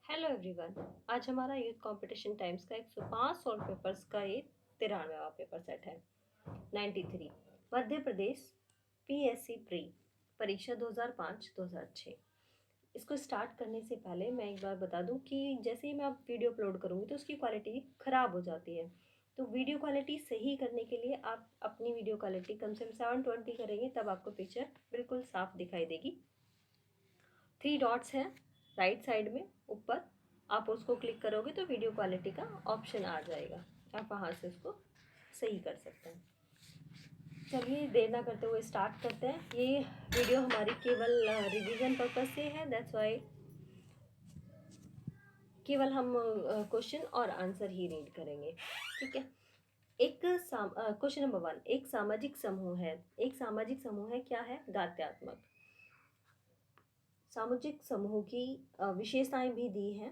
Hello everyone. आज हमारा youth competition times का 105 सॉल्व पेपर्स का ये 93वां पेपर सेट है। 93 मध्य प्रदेश पीएससी प्री परीक्षा 2005-2006। इसको स्टार्ट करने से पहले मैं एक बार बता दूं कि जैसे ही मैं अब वीडियो अपलोड करूंगी तो उसकी क्वालिटी ख़राब हो जाती है। तो वीडियो क्वालिटी सही करने के लिए आप अपनी वीडियो क्वालिटी कम से कम 720 करेंगे, तब आपको पिक्चर बिल्कुल साफ दिखाई देगी। 3 डॉट्स हैं राइट साइड में ऊपर, आप उसको क्लिक करोगे तो वीडियो क्वालिटी का ऑप्शन आ जाएगा, आप वहाँ से उसको सही कर सकते हैं। चलिए देर ना करते हुए स्टार्ट करते हैं। ये वीडियो हमारी केवल रिवीजन पर्पज से है, दैट्स वाई केवल हम क्वेश्चन और आंसर ही रीड करेंगे, ठीक है। एक क्वेश्चन नंबर 1, एक सामाजिक समूह है। एक सामाजिक समूह है, क्या है? गात्यात्मक। सामाजिक समूह की विशेषताएं भी दी हैं,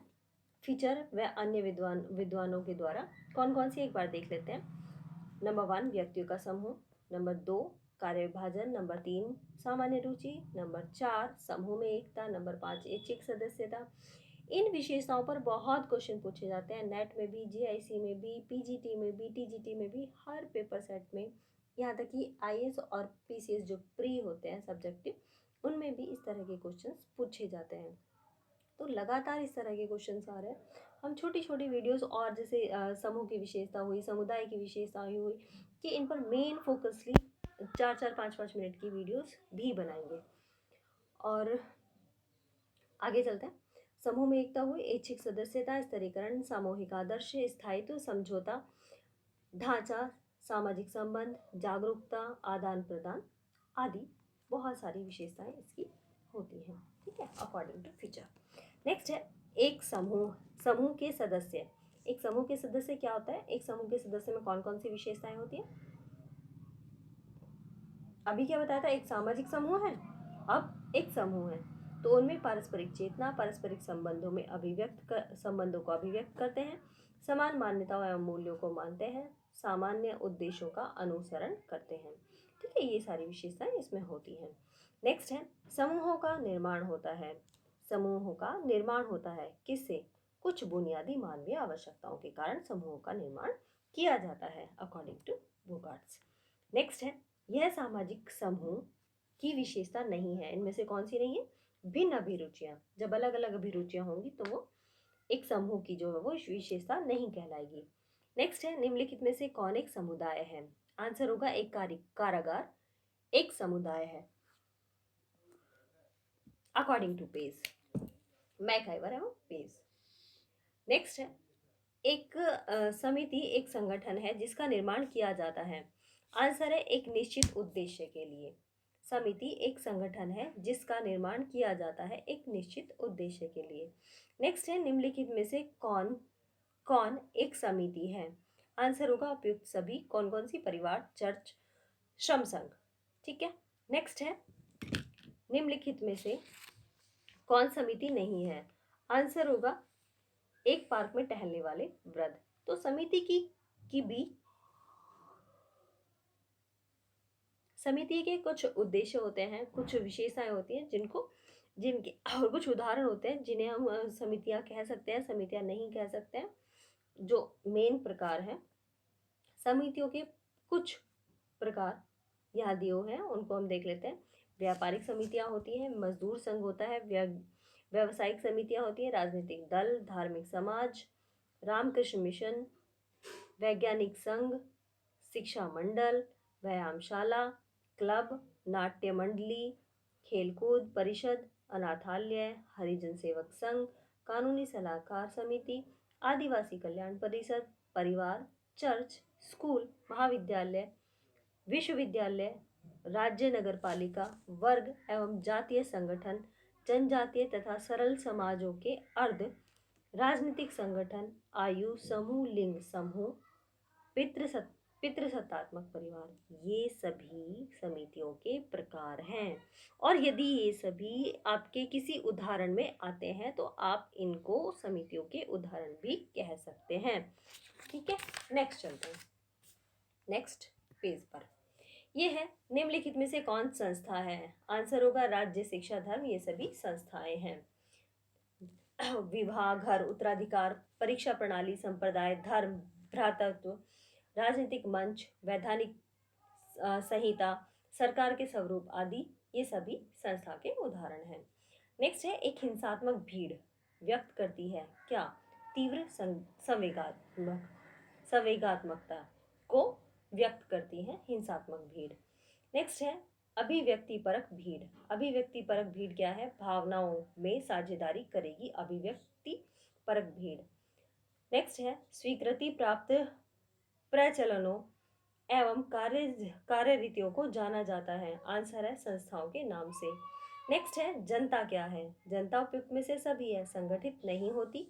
फीचर व अन्य विद्वानों के द्वारा। कौन कौन सी एक बार देख लेते हैं। नंबर 1, व्यक्तियों का समूह। नंबर 2, कार्य विभाजन। नंबर 3, सामान्य रुचि। नंबर 4, समूह में एकता। नंबर 5, ऐच्छिक सदस्यता। इन विशेषताओं पर बहुत क्वेश्चन पूछे जाते हैं, नेट में भी, जीआईसी में भी, पीजीटी में भी, टीजीटी में भी, हर पेपर सेट में। यहाँ तक कि आईएएस और पीसीएस जो प्री होते हैं सब्जेक्टिव, उनमें भी इस तरह के क्वेश्चंस पूछे जाते हैं। तो लगातार इस तरह के क्वेश्चंस आ रहे हैं। हम छोटी छोटी वीडियोस और जैसे समूह की विशेषता हुई, समुदाय की विशेषता हुई, कि इन पर मेन फोकसली 4-4, 5-5 मिनट की वीडियोस भी बनाएंगे। और आगे चलते हैं। समूह में एकता हुई, ऐच्छिक सदस्यता, स्तरीकरण, सामूहिक आदर्श, स्थायित्व, समझौता, ढांचा, सामाजिक संबंध, जागरूकता, आदान प्रदान आदि बहुत सारी विशेषताएं इसकी होती हैं, ठीक है, अकॉर्डिंग टू फीचर। नेक्स्ट है एक समूह। समूह के सदस्य। एक समूह के सदस्य क्या होता है? एक समूह के सदस्य में कौन कौन सी विशेषताएं होती हैं? अभी क्या बताया था? एक सामाजिक समूह है, अब एक समूह है। तो उनमें पारस्परिक चेतना, पारस्परिक संबंधों को अभिव्यक्त करते हैं, समान मान्यताओं एवं मूल्यों को मानते हैं, सामान्य उद्देश्यों का अनुसरण करते हैं, ठीक है। ये सारी विशेषताएं इसमें होती हैं। नेक्स्ट है समूहों का निर्माण होता है। समूहों का निर्माण होता है किससे? कुछ बुनियादी मानवीय आवश्यकताओं के कारण समूहों का निर्माण किया जाता है, अकॉर्डिंग टू बुगार्ड्स। नेक्स्ट है यह सामाजिक समूह की विशेषता नहीं है। इनमें से कौन सी नहीं है? भिन्न अभिरुचियां। जब अलग अलग अभिरुचियां होंगी तो वो एक समूह की जो है वो विशेषता नहीं कहलाएगी। नेक्स्ट है निम्नलिखित में से कौन एक समुदाय है? आंसर होगा एक कारागार एक समुदाय है, अकॉर्डिंग टू पेज, मैकआइवर एवं पेज। नेक्स्ट है एक समिति एक संगठन है जिसका निर्माण किया जाता है। आंसर है एक निश्चित उद्देश्य के लिए। समिति एक संगठन है जिसका निर्माण किया जाता है एक निश्चित उद्देश्य के लिए। नेक्स्ट है निम्नलिखित में से कौन कौन एक समिति है? आंसर होगा उपयुक्त सभी। कौन कौन सी? परिवार, चर्च, श्रम संघ, ठीक है। नेक्स्ट है निम्नलिखित में से कौन समिति नहीं है? आंसर होगा एक पार्क में टहलने वाले वृद्ध। तो समिति की भी समिति के कुछ उद्देश्य होते हैं, कुछ विशेषताएं होती हैं जिनके और कुछ उदाहरण होते हैं जिन्हें हम समितियां कह सकते हैं, समितियां नहीं कह सकते हैं। जो मेन प्रकार हैं समितियों के, कुछ प्रकार यहाँ दिए हुए हैं, उनको हम देख लेते हैं। व्यापारिक समितियां होती हैं, मजदूर संघ होता है, व्यावसायिक समितियां होती हैं, राजनीतिक दल, धार्मिक समाज, रामकृष्ण मिशन, वैज्ञानिक संघ, शिक्षा मंडल, व्यायामशाला, क्लब, नाट्य मंडली, खेलकूद परिषद, अनाथालय, हरिजन सेवक संघ, कानूनी सलाहकार समिति, आदिवासी कल्याण परिषद, परिवार, चर्च, स्कूल, महाविद्यालय, विश्वविद्यालय, राज्य नगरपालिका, वर्ग एवं जातीय संगठन, जनजातीय तथा सरल समाजों के अर्ध राजनीतिक संगठन, आयु समूह, लिंग समूह, पितृसत्तात्मक परिवार, ये सभी समितियों के प्रकार हैं। और यदि ये सभी आपके किसी उदाहरण में आते हैं तो आप इनको समितियों के उदाहरण भी कह सकते हैं, ठीक है। नेक्स्ट चलते हैं नेक्स्ट पेज पर। यह है निम्नलिखित में से कौन संस्था है? आंसर होगा राज्य, शिक्षा, धर्म, ये सभी संस्थाएं हैं। विवाह, घर, उत्तराधिकार, परीक्षा प्रणाली, संप्रदाय, धर्म, भ्रातृत्व, राजनीतिक मंच, वैधानिक संहिता, सरकार के स्वरूप आदि ये सभी संस्था के उदाहरण हैं। नेक्स्ट है एक हिंसात्मक भीड़ व्यक्त करती है क्या? तीव्र संवेगात्मकता को व्यक्त करती है हिंसात्मक भीड़। नेक्स्ट है अभिव्यक्ति परक भीड़। अभिव्यक्ति परक भीड़ क्या है? भावनाओं में साझेदारी करेगी अभिव्यक्ति परक भीड़। नेक्स्ट है स्वीकृति प्राप्त प्रचलनों एवं कार्य रीतियों को जाना जाता है। आंसर है संस्थाओं के नाम से। नेक्स्ट है जनता क्या है? जनता उपयुक्त में से सभी है, संगठित नहीं होती,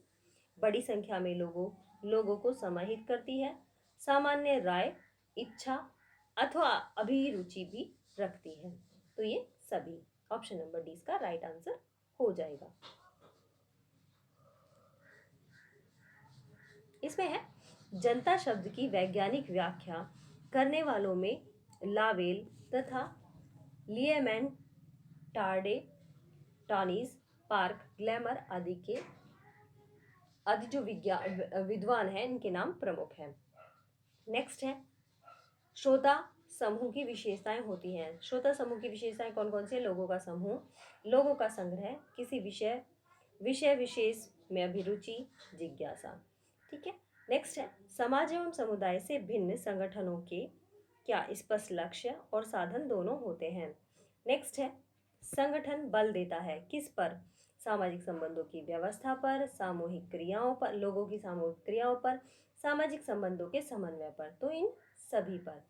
बड़ी संख्या में लोगों को समाहित करती है, सामान्य राय, इच्छा अथवा अभिरुचि भी रखती है। तो ये सभी ऑप्शन नंबर डी इसका राइट आंसर हो जाएगा। इसमें है जनता शब्द की वैज्ञानिक व्याख्या करने वालों में लावेल तथा लिएमैन, टार्डे, टॉनीस, पार्क, ग्लैमर आदि जो विद्वान हैं इनके नाम प्रमुख हैं। नेक्स्ट है श्रोता समूह की विशेषताएं होती हैं। श्रोता समूह की विशेषताएं कौन कौन सी? लोगों का समूह, लोगों का संग्रह, किसी विषय विशेष में अभिरुचि, जिज्ञासा। ठीक है। नेक्स्ट है समाज एवं समुदाय से भिन्न संगठनों के क्या स्पष्ट लक्ष्य और साधन दोनों होते हैं। नेक्स्ट है संगठन बल देता है किस पर? सामाजिक संबंधों की व्यवस्था पर, सामूहिक क्रियाओं पर, लोगों की सामूहिक क्रियाओं पर, सामाजिक संबंधों के समन्वय पर। तो इन सभी पर।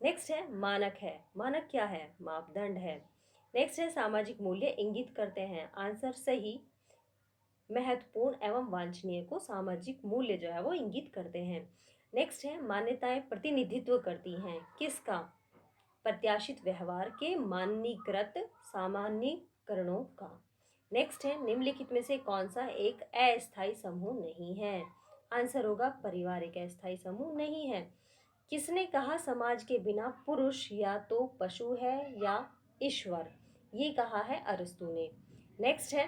नेक्स्ट है मानक है। मानक क्या है? मापदंड है। नेक्स्ट है सामाजिक मूल्य इंगित करते हैं। आंसर सही, महत्वपूर्ण एवं वांछनीय को सामाजिक मूल्य जो है वो इंगित करते हैं। नेक्स्ट है मान्यताएं प्रतिनिधित्व करती हैं किसका? प्रत्याशित व्यवहार के मानकीकृत सामान्यीकरणों का। नेक्स्ट है निम्नलिखित में से कौन सा एक अस्थायी समूह नहीं है? आंसर होगा परिवार एक अस्थायी समूह नहीं है। किसने कहा समाज के बिना पुरुष या तो पशु है या ईश्वर? ये कहा है अरस्तु ने। नेक्स्ट है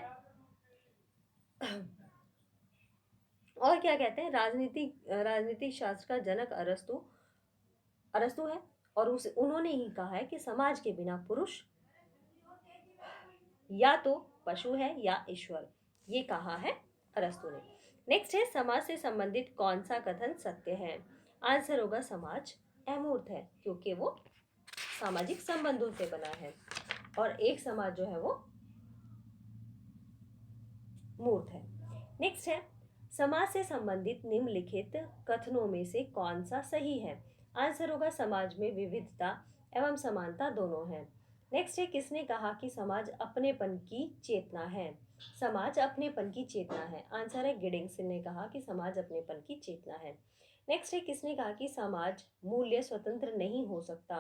और क्या कहते हैं? राजनीतिक शास्त्र का जनक अरस्तु है और उन्होंने ही कहा है कि समाज के बिना पुरुष या तो पशु है या ईश्वर। ये कहा है अरस्तु ने। नेक्स्ट है समाज से संबंधित कौन सा कथन सत्य है? आंसर होगा समाज अमूर्त है क्योंकि वो सामाजिक संबंधों से बना है और एक समाज जो है वो मूर्त है। नेक्स्ट है समाज से संबंधित निम्नलिखित कथनों में से कौन सा सही है? आंसर होगा समाज में विविधता एवं समानता दोनों है। नेक्स्ट है किसने कहा कि समाज अपनेपन की चेतना है? समाज अपनेपन की चेतना है। आंसर है गिडिंगसन ने कहा कि समाज अपनेपन की चेतना है। नेक्स्ट है किसने कहा कि समाज मूल्य स्वतंत्र नहीं हो सकता?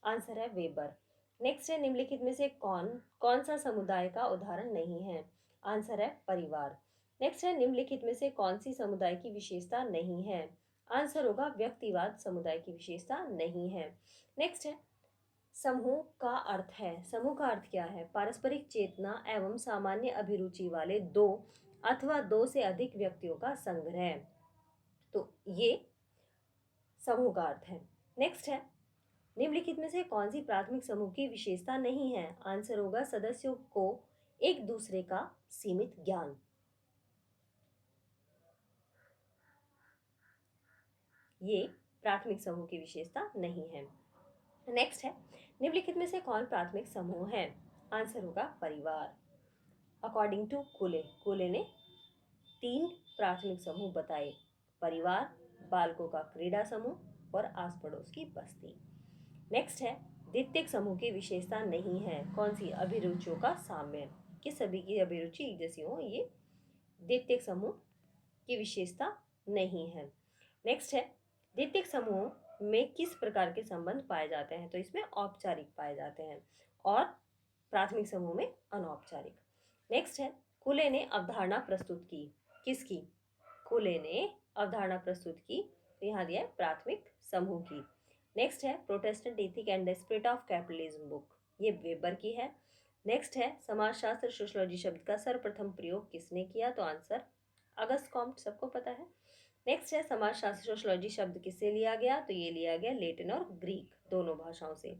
आंसर है वेबर। नेक्स्ट है निम्नलिखित में से कौन कौन सा समुदाय का उदाहरण नहीं है? आंसर है परिवार। नेक्स्ट है निम्नलिखित में से कौन सी समुदाय की विशेषता नहीं है? आंसर होगा व्यक्तिवाद समुदाय की विशेषता नहीं है। नेक्स्ट है समूह का अर्थ है। समूह का अर्थ क्या है? पारस्परिक चेतना एवं सामान्य अभिरुचि वाले दो अथवा दो से अधिक व्यक्तियों का संग्रह। तो ये समूह का अर्थ है। नेक्स्ट है निम्नलिखित में से कौन सी प्राथमिक समूह की विशेषता नहीं है? आंसर होगा सदस्यों को एक दूसरे का सीमित ज्ञान। ये प्राथमिक समूह की विशेषता नहीं है। नेक्स्ट है निम्नलिखित में से कौन प्राथमिक समूह है? आंसर होगा परिवार। अकॉर्डिंग टू कूले ने 3 प्राथमिक समूह बताए: परिवार, बालकों का क्रीड़ा समूह और आस पड़ोस की बस्ती। नेक्स्ट है द्वितीयक समूह की विशेषता नहीं है। कौन सी? अभिरुचियों का साम्य, कि सभी की अभिरुचि एक जैसी हो, ये द्वितीयक समूह की विशेषता नहीं है। नेक्स्ट है द्वितीयक समूह में किस प्रकार के संबंध पाए जाते हैं? तो इसमें औपचारिक पाए जाते हैं और प्राथमिक समूह में अनौपचारिक। नेक्स्ट है कूले ने अवधारणा प्रस्तुत की। किसकी? कूले ने अवधारणा प्रस्तुत की। तो यहाँ दिया है प्राथमिक समूह की। नेक्स्ट है Protestant ethic and the spirit of capitalism book, ये वेबर की है। नेक्स्ट है समाजशास्त्र सोशियोलॉजी शब्द का सर्वप्रथम प्रयोग किसने किया, तो आंसर अगस्त कॉम्ट, सबको पता है। नेक्स्ट है समाजशास्त्र सोशियोलॉजी शब्द किससे लिया गया, तो ये लिया गया लेटिन और ग्रीक दोनों भाषाओं से।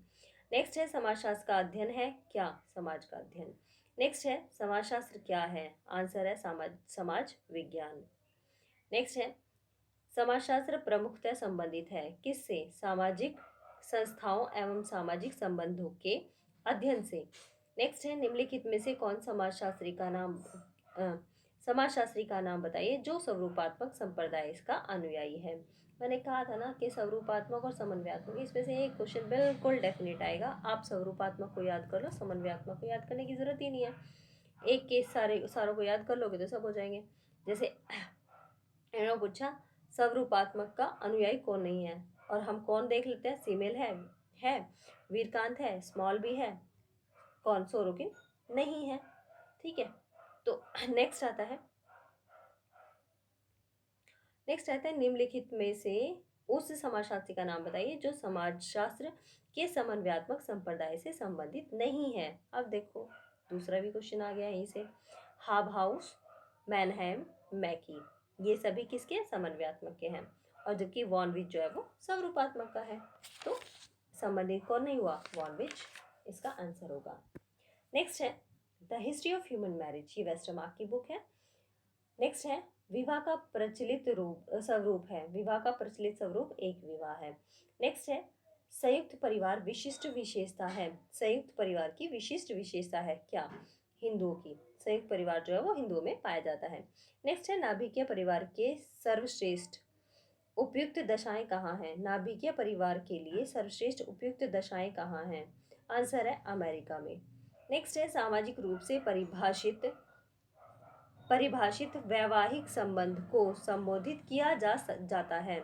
नेक्स्ट है समाजशास्त्र का अध्ययन है क्या, समाज का अध्ययन। नेक्स्ट है समाजशास्त्र क्या है, आंसर है समाज विज्ञान। नेक्स्ट है समाजशास्त्र प्रमुखतः संबंधित है किससे, सामाजिक संस्थाओं एवं सामाजिक संबंधों के अध्ययन से। नेक्स्ट है निम्नलिखित में से कौन समाजशास्त्री का नाम बताइए जो स्वरूपात्मक संप्रदाय इसका अनुयायी है। मैंने कहा था ना कि स्वरूपात्मक और समन्वयात्मक, इसमें से एक क्वेश्चन बिल्कुल डेफिनेट आएगा। आप स्वरूपात्मक को याद कर लो, समन्वयात्मक को याद करने की जरूरत ही नहीं है। एक के सारों को याद कर लोगे तो सब हो जाएंगे। जैसे इन्होंने पूछा स्वरूपात्मक का अनुयायी कौन नहीं है, और हम कौन देख लेते हैं, सीमेल है वीरकांत है, स्मॉल बी है, कौन, सोरोकिन नहीं है। ठीक है, तो नेक्स्ट आता है निम्नलिखित में से उस समाजशास्त्री का नाम बताइए जो समाजशास्त्र के समन्वयात्मक संप्रदाय से संबंधित नहीं है। अब देखो दूसरा भी क्वेश्चन आ गया यहीं से। हाबहाउस, मैनहेम, मैकी, ये सभी किसके, समन्वयात्मक के हैं, और जबकि वॉनविच जो है वो स्वरूपात्मक का है। तो संबंधित कौन नहीं हुआ, वॉनविच इसका आंसर होगा। नेक्स्ट है the history of human marriage, ये वेस्टरमार्क की बुक है। नेक्स्ट है विवाह का प्रचलित स्वरूप है, विवाह का प्रचलित स्वरूप एक विवाह है। नेक्स्ट है संयुक्त परिवार विशिष्ट विशेषता है, संयुक्त परिवार की विशिष्ट विशेषता है क्या, हिंदुओं की, संयुक्त परिवार जो है वो हिंदुओं में पाया जाता है। नेक्स्ट है नाभिकीय परिवार के सर्वश्रेष्ठ उपयुक्त दशाएं कहाँ हैं, नाभिकीय परिवार के लिए सर्वश्रेष्ठ उपयुक्त दशाएं कहाँ हैं, आंसर है अमेरिका में। नेक्स्ट है सामाजिक रूप से परिभाषित वैवाहिक संबंध को संबोधित किया जाता है,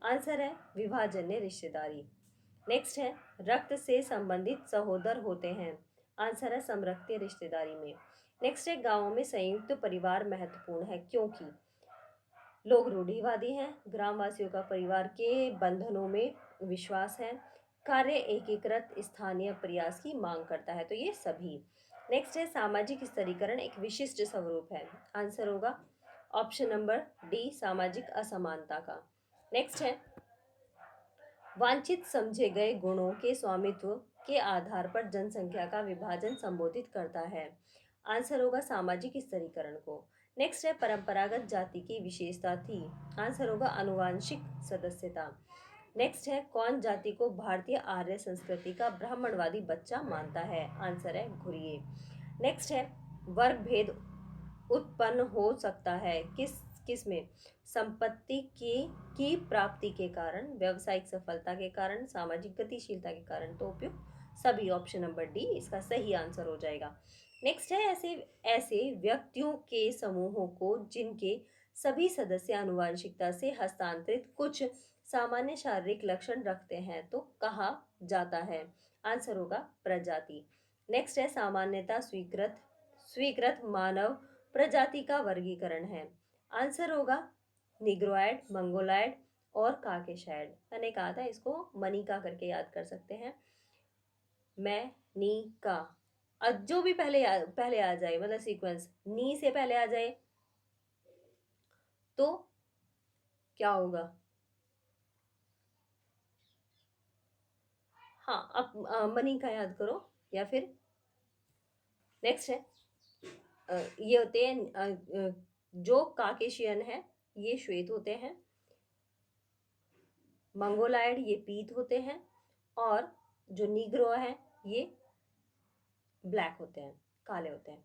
आंसर है विवाहजन्य रिश्तेदारी। नेक्स्ट है रक्त से संबंधित सहोदर होते हैं, आंसर है समरक्तीय रिश्तेदारी में। नेक्स्ट है गांवों में संयुक्त परिवार महत्वपूर्ण है क्योंकि लोग रूढ़िवादी हैं, ग्रामवासियों का परिवार के बंधनों में विश्वास है, कार्य एकीकृत स्थानीय प्रयास की मांग करता है, तो ये सभी। नेक्स्ट है सामाजिक स्तरीकरण एक विशिष्ट स्वरूप है, आंसर होगा ऑप्शन नंबर डी, सामाजिक असमानता का। नेक्स्ट है वांछित समझे गए गुणों के स्वामित्व के आधार पर जनसंख्या का विभाजन संबोधित करता है, आंसर होगा सामाजिक स्तरीकरण को। नेक्स्ट है परंपरागत जाति की विशेषता थी, आंसर होगा आनुवांशिक सदस्यता। नेक्स्ट है कौन जाति को भारतीय आर्य संस्कृति का ब्राह्मणवादी बच्चा मानता है, आंसर है घुरिये। नेक्स्ट है वर्ग भेद उत्पन्न हो सकता है किस में, संपत्ति की प्राप्ति के कारण, व्यवसायिक सफलता के कारण, सामाजिक गतिशीलता के कारण, तो उपयुक्त सभी, ऑप्शन नंबर डी इसका सही आंसर हो जाएगा। नेक्स्ट है ऐसे व्यक्तियों के समूहों को जिनके सभी सदस्य आनुवांशिकता से हस्तांतरित कुछ सामान्य शारीरिक लक्षण रखते हैं तो कहा जाता है, आंसर होगा प्रजाति। नेक्स्ट है सामान्यता स्वीकृत मानव प्रजाति का वर्गीकरण है, आंसर होगा निग्रोइड, मंगोलाइड और काकेशाइड। मैंने कहा था इसको मनिका करके याद कर सकते हैं, मैं नी का, जो भी पहले आ जाए, मतलब सीक्वेंस नी से पहले आ जाए तो क्या होगा, हाँ अब मनी का याद करो, या फिर नेक्स्ट है ये होते हैं जो काकेशियन है ये श्वेत होते हैं, मंगोलाइड ये पीत होते हैं, और जो नीग्रो है ये ब्लैक होते हैं, काले होते हैं।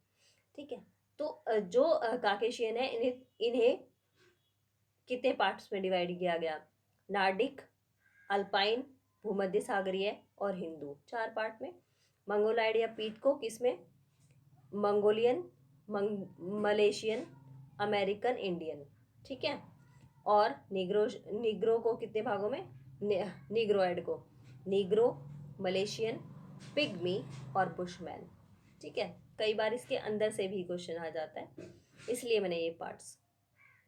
ठीक है, तो जो काकेशियन है इन्हें कितने पार्ट्स में डिवाइड किया गया, नार्डिक, अल्पाइन, भूमध्य सागरीय और हिंदू, 4 पार्ट में। मंगोलाइड या पीत को किसमें, मंगोलियन, मलेशियन, अमेरिकन, इंडियन। ठीक है, और निग्रो को कितने भागों में, निग्रोइड को निग्रो, मलेशियन, पिग्मी और बुशमैन। ठीक है, कई बार इसके अंदर से भी क्वेश्चन आ जाता है, इसलिए मैंने ये पार्ट्स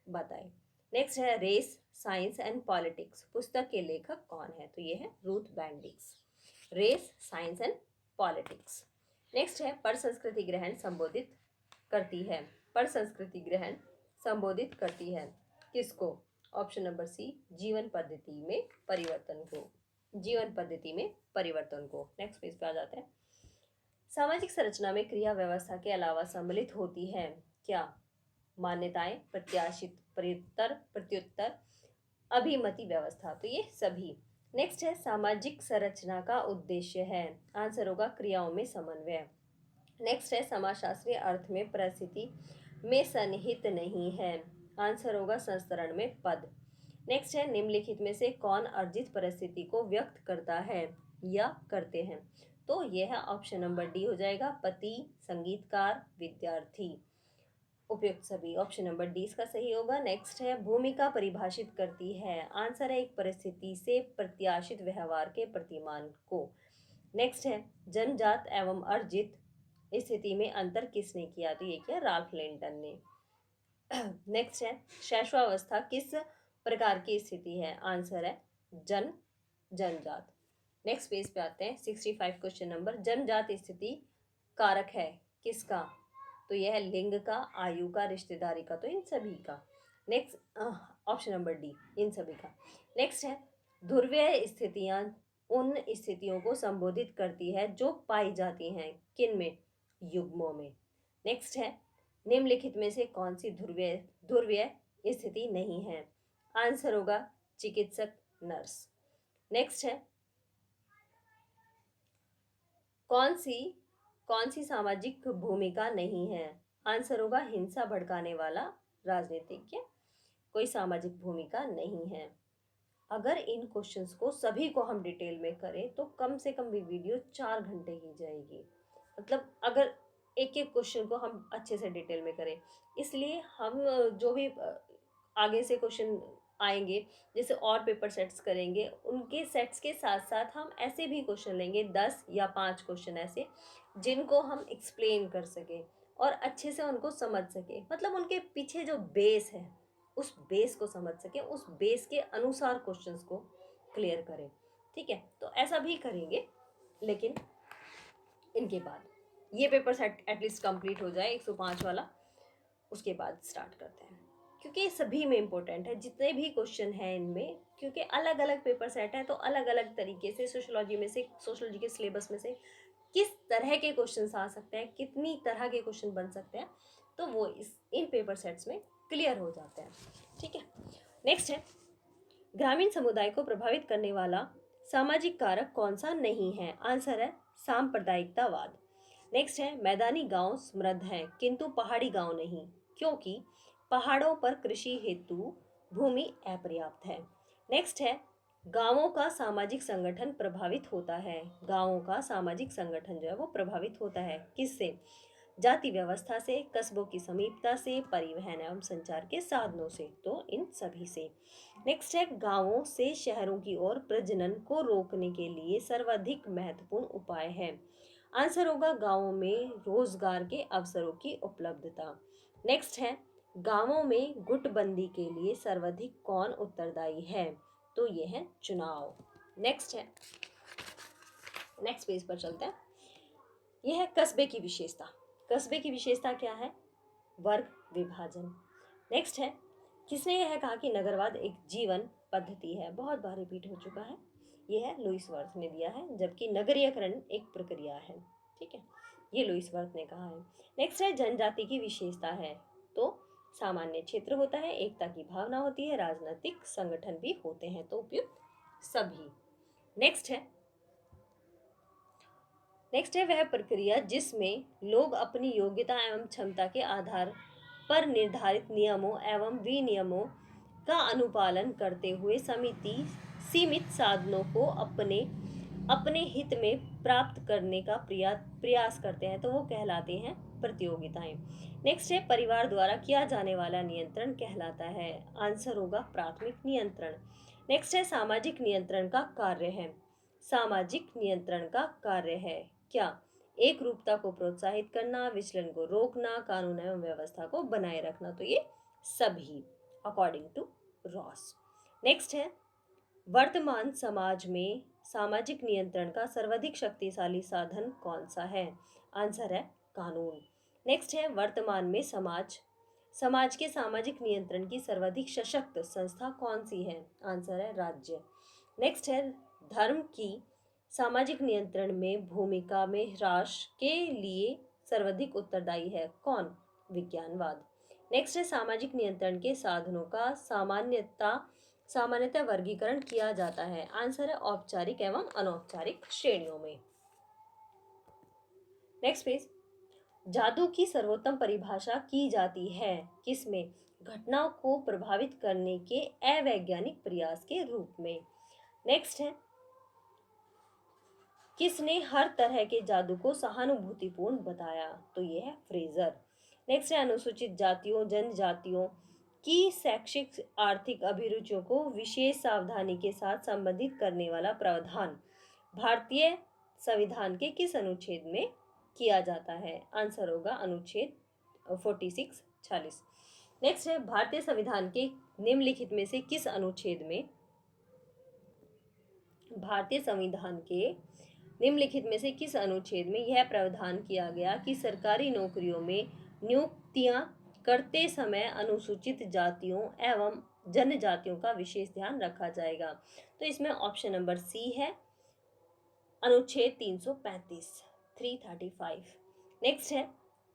बताए। नेक्स्ट है रेस, साइंस एंड पॉलिटिक्स, पुस्तक के लेखक कौन है, तो ये है Ruth Bendix, race, science and politics. Next है पर संस्कृति ग्रहण संबोधित करती है। पर संस्कृति ग्रहण संबोधित करती है किसको? ऑप्शन नंबर सी, जीवन पद्धति में परिवर्तन को। जीवन पद्धति में परिवर्तन को। नेक्स्ट पेज पे आ जाते हैं। सामाजिक संरचना में क्रिया व्यवस्था के अलावा सम्मिलित होती है क्या? मान्यताएं, प्रत्याशित, प्रत्युत्तर, प्रत्युत्तर, अभिमति व्यवस्था। तो ये सभी। नेक्स्ट है सामाजिक संरचना का उद्देश्य है। आंसर होगा क्रियाओं में समन्वय। नेक्स्ट है समाजशास्त्रीय अर्थ में परिस्थिति में सन्निहित नहीं है। आंसर होगा संस्तरण में पद। नेक्स्ट है निम्नलिखित में से कौन अर्जित परिस्थिति को व्यक्त करता है या करते हैं? तो यह है ऑप्शन नंबर डी हो जाएगा, पति, संगीतकार, विद्यार्थी। उपयुक्त सभी। ऑप्शन नंबर डी इसका सही होगा। नेक्स्ट है भूमिका परिभाषित करती है। आंसर है एक परिस्थिति से प्रत्याशित व्यवहार के प्रतिमान को। नेक्स्ट है जन्मजात एवं अर्जित स्थिति में अंतर किसने किया? तो ये किया राल्फ लिंटन ने। नेक्स्ट है शैशवावस्था किस प्रकार की स्थिति है? आंसर है जन्मजात। नेक्स्ट पेज पे आते हैं। 65 क्वेश्चन नंबर। जन्मजात स्थिति कारक है किसका? तो यह है लिंग का, आयु का, रिश्तेदारी का। तो इन सभी का। नेक्स्ट ऑप्शन नंबर डी, इन सभी का। नेक्स्ट है ध्रुवीय स्थितियां उन स्थितियों को संबोधित करती है जो पाई जाती हैं किन में? युग्मों में। नेक्स्ट है निम्नलिखित में से कौन सी ध्रुवीय स्थिति नहीं है? आंसर होगा चिकित्सक, नर्स। नेक्स्ट है कौन सी सामाजिक भूमिका नहीं है? आंसर होगा हिंसा भड़काने वाला राजनीतिज्ञ। कोई सामाजिक भूमिका नहीं है। अगर इन क्वेश्चंस को सभी को हम डिटेल में करें तो कम से कम भी वीडियो 4 घंटे की जाएगी। मतलब अगर एक एक क्वेश्चन को हम अच्छे से डिटेल में करें, इसलिए हम जो भी आगे से क्वेश्चन आएंगे, जैसे और पेपर सेट्स करेंगे, उनके सेट्स के साथ साथ हम ऐसे भी क्वेश्चन लेंगे 10 या 5 क्वेश्चन ऐसे जिनको हम एक्सप्लेन कर सकें और अच्छे से उनको समझ सकें। मतलब उनके पीछे जो बेस है उस बेस को समझ सकें, उस बेस के अनुसार क्वेश्चंस को क्लियर करें। ठीक है, तो ऐसा भी करेंगे, लेकिन इनके बाद ये पेपर सेट एटलीस्ट कंप्लीट हो जाए 105 वाला, उसके बाद स्टार्ट करते हैं। क्योंकि ये सभी में इम्पोर्टेंट है जितने भी क्वेश्चन हैं इनमें, क्योंकि अलग अलग पेपर सेट हैं तो अलग अलग तरीके से सोशियोलॉजी में से, सोशियोलॉजी के सिलेबस में से किस तरह के क्वेश्चंस आ सकते हैं, कितनी तरह के क्वेश्चन बन सकते हैं, तो वो इन पेपर सेट्स में क्लियर हो जाते हैं। ठीक है, नेक्स्ट है ग्रामीण समुदाय को प्रभावित करने वाला सामाजिक कारक कौन सा नहीं है? आंसर है सांप्रदायिकतावाद। नेक्स्ट है मैदानी गांव समृद्ध हैं किंतु पहाड़ी गांव नहीं, क्योंकि पहाड़ों पर कृषि हेतु भूमि अपर्याप्त है। नेक्स्ट है गांवों का सामाजिक संगठन प्रभावित होता है। गांवों का सामाजिक संगठन जो है वो प्रभावित होता है किससे? जाति व्यवस्था से, कस्बों की समीपता से, परिवहन एवं संचार के साधनों से। तो इन सभी से। नेक्स्ट है गांवों से शहरों की ओर प्रजनन को रोकने के लिए सर्वाधिक महत्वपूर्ण उपाय है। आंसर होगा गांवों में रोजगार के अवसरों की उपलब्धता। नेक्स्ट है गांवों में गुटबंदी के लिए सर्वाधिक कौन उत्तरदायी है? तो ये है चुनाव। नेक्स्ट है, नेक्स्ट पेज पर चलते हैं। यह है कस्बे की विशेषता। कस्बे की विशेषता क्या है? वर्ग विभाजन। नेक्स्ट है किसने यह कहा कि नगरवाद एक जीवन पद्धति है? बहुत बार रिपीट हो चुका है, यह है लुईस वर्थ ने दिया है, जबकि नगरीयकरण एक प्रक्रिया है। ठीक है, ये लुईस वर्थ ने कहा है। नेक्स्ट है जनजाति की विशेषता है, तो सामान्य क्षेत्र होता है, एकता की भावना होती है, राजनीतिक संगठन भी होते हैं। तो उपयुक्त सभी। नेक्स्ट है वह प्रक्रिया जिसमें लोग अपनी योग्यता एवं क्षमता के आधार पर निर्धारित नियमों एवं विनियमों का अनुपालन करते हुए सीमित साधनों को अपने हित में प्राप्त करने का प्रयास करते हैं, तो वो कहलाते हैं प्रतियोगिताएं। नेक्स्ट है परिवार द्वारा किया जाने वाला नियंत्रण कहलाता है। आंसर होगा प्राथमिक नियंत्रण। नेक्स्ट है सामाजिक नियंत्रण का कार्य है। सामाजिक नियंत्रण का कार्य है क्या? एक रूपता को प्रोत्साहित करना, विचलन को रोकना, कानून एवं व्यवस्था को बनाए रखना। तो ये सभी अकॉर्डिंग टू रॉस। नेक्स्ट है वर्तमान समाज में सामाजिक नियंत्रण का सर्वाधिक शक्तिशाली साधन कौन सा है? आंसर है कानून। नेक्स्ट है वर्तमान में समाज समाज के सामाजिक नियंत्रण की सर्वाधिक सशक्त संस्था कौन सी है? आंसर है राज्य। नेक्स्ट है धर्म की सामाजिक नियंत्रण में भूमिका में राष्ट्र के लिए सर्वाधिक उत्तरदायी है कौन? विज्ञानवाद। नेक्स्ट है सामाजिक नियंत्रण के साधनों का सामान्यतः वर्गीकरण किया जाता है। आंसर है औपचारिक एवं अनौपचारिक श्रेणियों में। Next page. जादू की सर्वोत्तम परिभाषा की जाती है किसमें? घटनाओं को प्रभावित करने के अवैज्ञानिक प्रयास के रूप में। नेक्स्ट है किसने हर तरह के जादू को सहानुभूतिपूर्ण बताया? तो ये है फ्रेजर। नेक्स्ट है अनुसूचित जातियों जनजातियों की शैक्षिक आर्थिक अभिरुचियों को विशेष सावधानी के साथ संबंधित करने वाला प्रावधान भारतीय संविधान के किस अनुच्छेद में किया जाता है? आंसर होगा अनुच्छेद 46 नेक्स्ट है भारतीय संविधान के निम्नलिखित में से किस अनुच्छेद में भारतीय संविधान के निम्नलिखित में से किस अनुच्छेद में यह प्रावधान किया गया कि सरकारी नौकरियों में नियुक्तियां करते समय अनुसूचित जातियों एवं जनजातियों का विशेष ध्यान रखा जाएगा? तो इसमें ऑप्शन नंबर सी है अनुच्छेद 335। नेक्स्ट है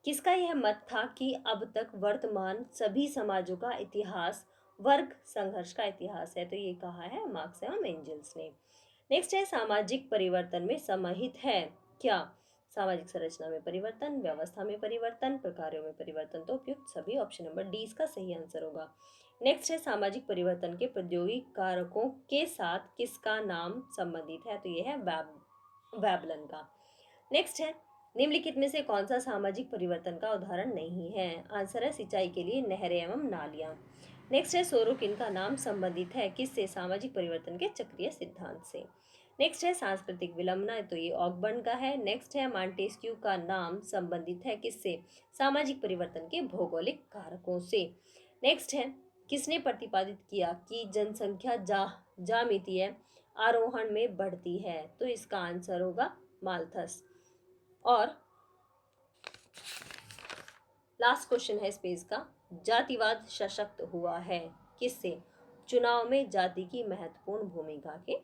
किसका यह मत था कि अब तक वर्तमान सभी समाजों का इतिहास वर्ग संघर्ष का इतिहास है? तो ये कहा है मार्क्स एवं एंजल्स ने। नेक्स्ट है सामाजिक परिवर्तन में समाहित है क्या? सामाजिक संरचना में परिवर्तन, व्यवस्था में परिवर्तन, प्रकारों में परिवर्तन। तो उपयुक्त सभी ऑप्शन नंबर डी इसका सही आंसर होगा। नेक्स्ट है सामाजिक परिवर्तन के प्रौद्योगिक कारकों के साथ किसका नाम संबंधित है? तो यह है वेबलन का। नेक्स्ट है निम्नलिखित में से कौन सा सामाजिक परिवर्तन का उदाहरण नहीं है? आंसर है सिंचाई के लिए नहरें एवं नालियां। नेक्स्ट है सोरोकिन का नाम संबंधित है किससे? सामाजिक परिवर्तन के चक्रीय सिद्धांत से। नेक्स्ट है सांस्कृतिक विलंबना, तो ये ऑकबर्न का है। नेक्स्ट है मॉन्टेस्क्यू का नाम संबंधित है किससे? सामाजिक परिवर्तन के भौगोलिक कारकों से। नेक्स्ट है किसने प्रतिपादित किया कि जनसंख्या ज्यामितीय आरोहण में बढ़ती है? तो इसका आंसर होगा माल्थस। और लास्ट क्वेश्चन है इस पेज का, जातिवाद सशक्त हुआ है किससे? चुनाव में जाति की महत्वपूर्ण भूमिका के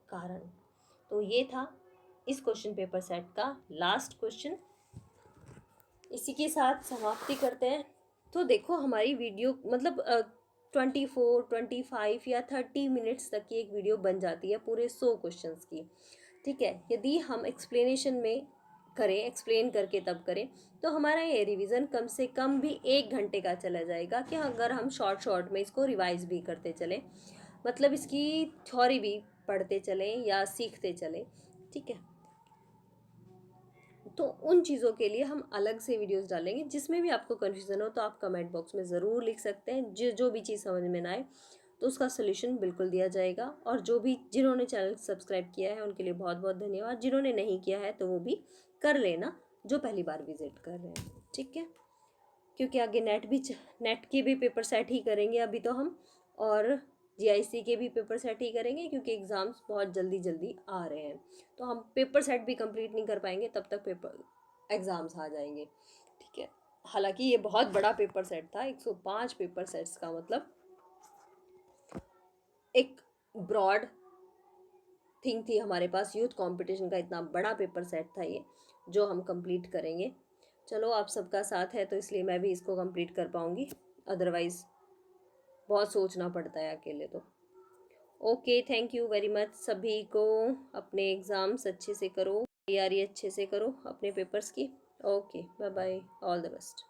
कारण। तो ये था इस क्वेश्चन पेपर सेट का लास्ट क्वेश्चन। इसी के साथ समाप्ति करते हैं। तो देखो हमारी वीडियो मतलब 24, 25 या 30 मिनट्स तक की एक वीडियो बन जाती है पूरे 100 क्वेश्चंस की। ठीक है, यदि हम एक्सप्लेनेशन में करें, एक्सप्लेन करके तब करें, तो हमारा ये रिवीजन कम से कम भी 1 घंटे का चला जाएगा कि अगर हम शॉर्ट में इसको रिवाइज भी करते चलें, मतलब इसकी थ्योरी भी पढ़ते चलें या सीखते चलें। ठीक है, तो उन चीज़ों के लिए हम अलग से वीडियोस डालेंगे। जिसमें भी आपको कन्फ्यूज़न हो तो आप कमेंट बॉक्स में ज़रूर लिख सकते हैं। जो भी चीज़ समझ में ना आए तो उसका सोल्यूशन बिल्कुल दिया जाएगा। और जिन्होंने चैनल सब्सक्राइब किया है उनके लिए बहुत बहुत धन्यवाद। जिन्होंने नहीं किया है तो वो भी कर लेना, जो पहली बार विजिट कर रहे हैं। ठीक है, क्योंकि आगे नेट के भी पेपर सेट ही करेंगे अभी तो हम, और जीआईसी के भी पेपर सेट ही करेंगे क्योंकि एग्ज़ाम्स बहुत जल्दी आ रहे हैं। तो हम पेपर सेट भी कंप्लीट नहीं कर पाएंगे तब तक पेपर एग्ज़ाम्स आ जाएंगे। ठीक है, हालांकि ये बहुत बड़ा पेपर सेट था, 105 पेपर सेट्स का मतलब एक ब्रॉड थिंग थी हमारे पास। यूथ कंपटीशन का इतना बड़ा पेपर सेट था ये, जो हम कंप्लीट करेंगे। चलो आप सबका साथ है तो इसलिए मैं भी इसको कंप्लीट कर पाऊँगी, अदरवाइज़ बहुत सोचना पड़ता है अकेले तो। Okay, thank you very much सभी को। अपने एग्ज़ाम्स अच्छे से करो, तैयारी अच्छे से करो अपने पेपर्स की। Okay, bye bye, all the best.